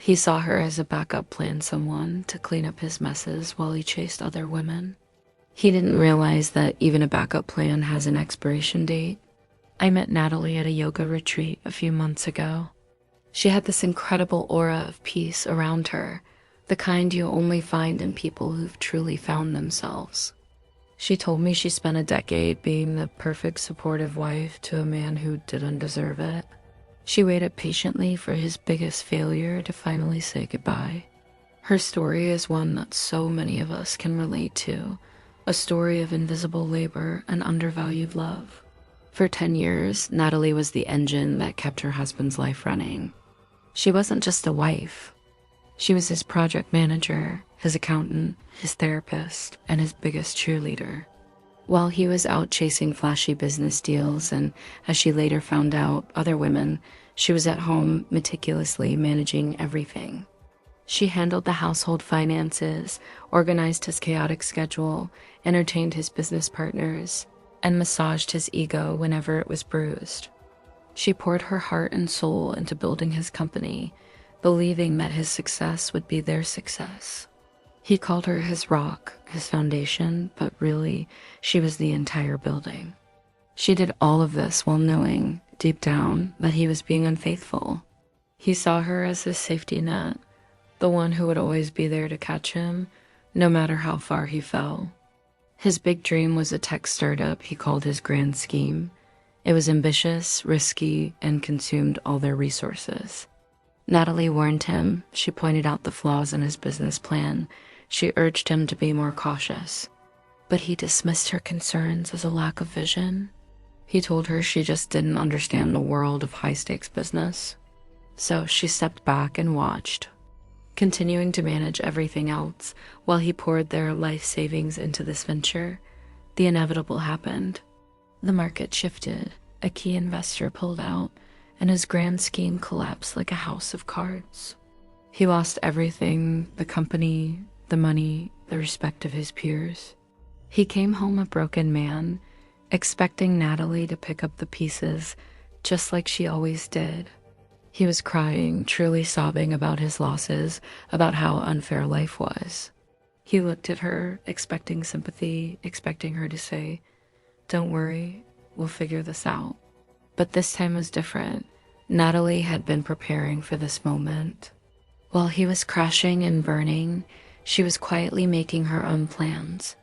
He saw her as a backup plan, someone to clean up his messes while he chased other women. He didn't realize that even a backup plan has an expiration date. I met Natalie at a yoga retreat a few months ago. She had this incredible aura of peace around her, the kind you only find in people who've truly found themselves. She told me she spent a decade being the perfect supportive wife to a man who didn't deserve it. She waited patiently for his biggest failure to finally say goodbye. Her story is one that so many of us can relate to, a story of invisible labor and undervalued love. For 10 years, Natalie was the engine that kept her husband's life running. She wasn't just a wife. She was his project manager, his accountant, his therapist, and his biggest cheerleader. While he was out chasing flashy business deals and, as she later found out, other women, she was at home meticulously managing everything. She handled the household finances, organized his chaotic schedule, entertained his business partners, and massaged his ego whenever it was bruised. She poured her heart and soul into building his company, believing that his success would be their success. He called her his rock, his foundation, but really, she was the entire building. She did all of this while knowing, deep down, that he was being unfaithful. He saw her as his safety net, the one who would always be there to catch him, no matter how far he fell. His big dream was a tech startup he called his grand scheme. It was ambitious, risky, and consumed all their resources. Natalie warned him. She pointed out the flaws in his business plan. She urged him to be more cautious. But he dismissed her concerns as a lack of vision. He told her she just didn't understand the world of high-stakes business. So she stepped back and watched, continuing to manage everything else while he poured their life savings into this venture. The inevitable happened. The market shifted, a key investor pulled out, and his grand scheme collapsed like a house of cards. He lost everything: the company, the money, the respect of his peers. He came home a broken man, expecting Natalie to pick up the pieces just like she always did. He was crying, truly sobbing about his losses, about how unfair life was. He looked at her, expecting sympathy, expecting her to say, "Don't worry, we'll figure this out." But this time was different. Natalie had been preparing for this moment. While he was crashing and burning, she was quietly making her own plans.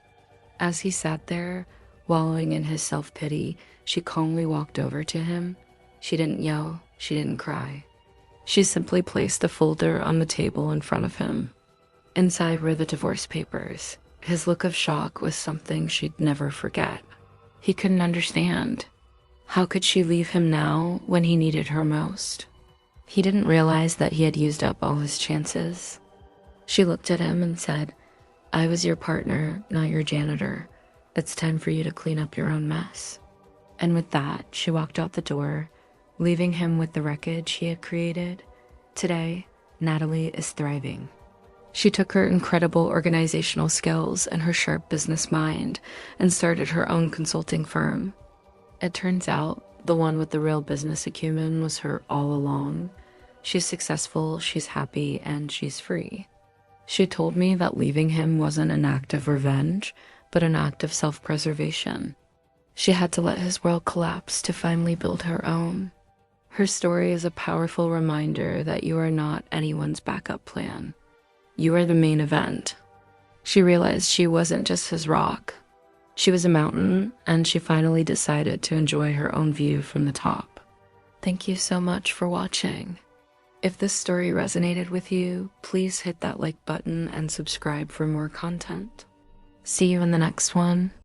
As he sat there, wallowing in his self-pity, she calmly walked over to him. She didn't yell, she didn't cry. She simply placed a folder on the table in front of him. Inside were the divorce papers. His look of shock was something she'd never forget. He couldn't understand. How could she leave him now when he needed her most? He didn't realize that he had used up all his chances. She looked at him and said, "I was your partner, not your janitor. It's time for you to clean up your own mess." And with that, she walked out the door, leaving him with the wreckage he had created. Today, Natalie is thriving. She took her incredible organizational skills and her sharp business mind and started her own consulting firm. It turns out the one with the real business acumen was her all along. She's successful, she's happy, and she's free. She told me that leaving him wasn't an act of revenge, but an act of self-preservation. She had to let his world collapse to finally build her own. Her story is a powerful reminder that you are not anyone's backup plan. You are the main event. She realized she wasn't just his rock. She was a mountain, and she finally decided to enjoy her own view from the top. Thank you so much for watching. If this story resonated with you, please hit that like button and subscribe for more content. See you in the next one.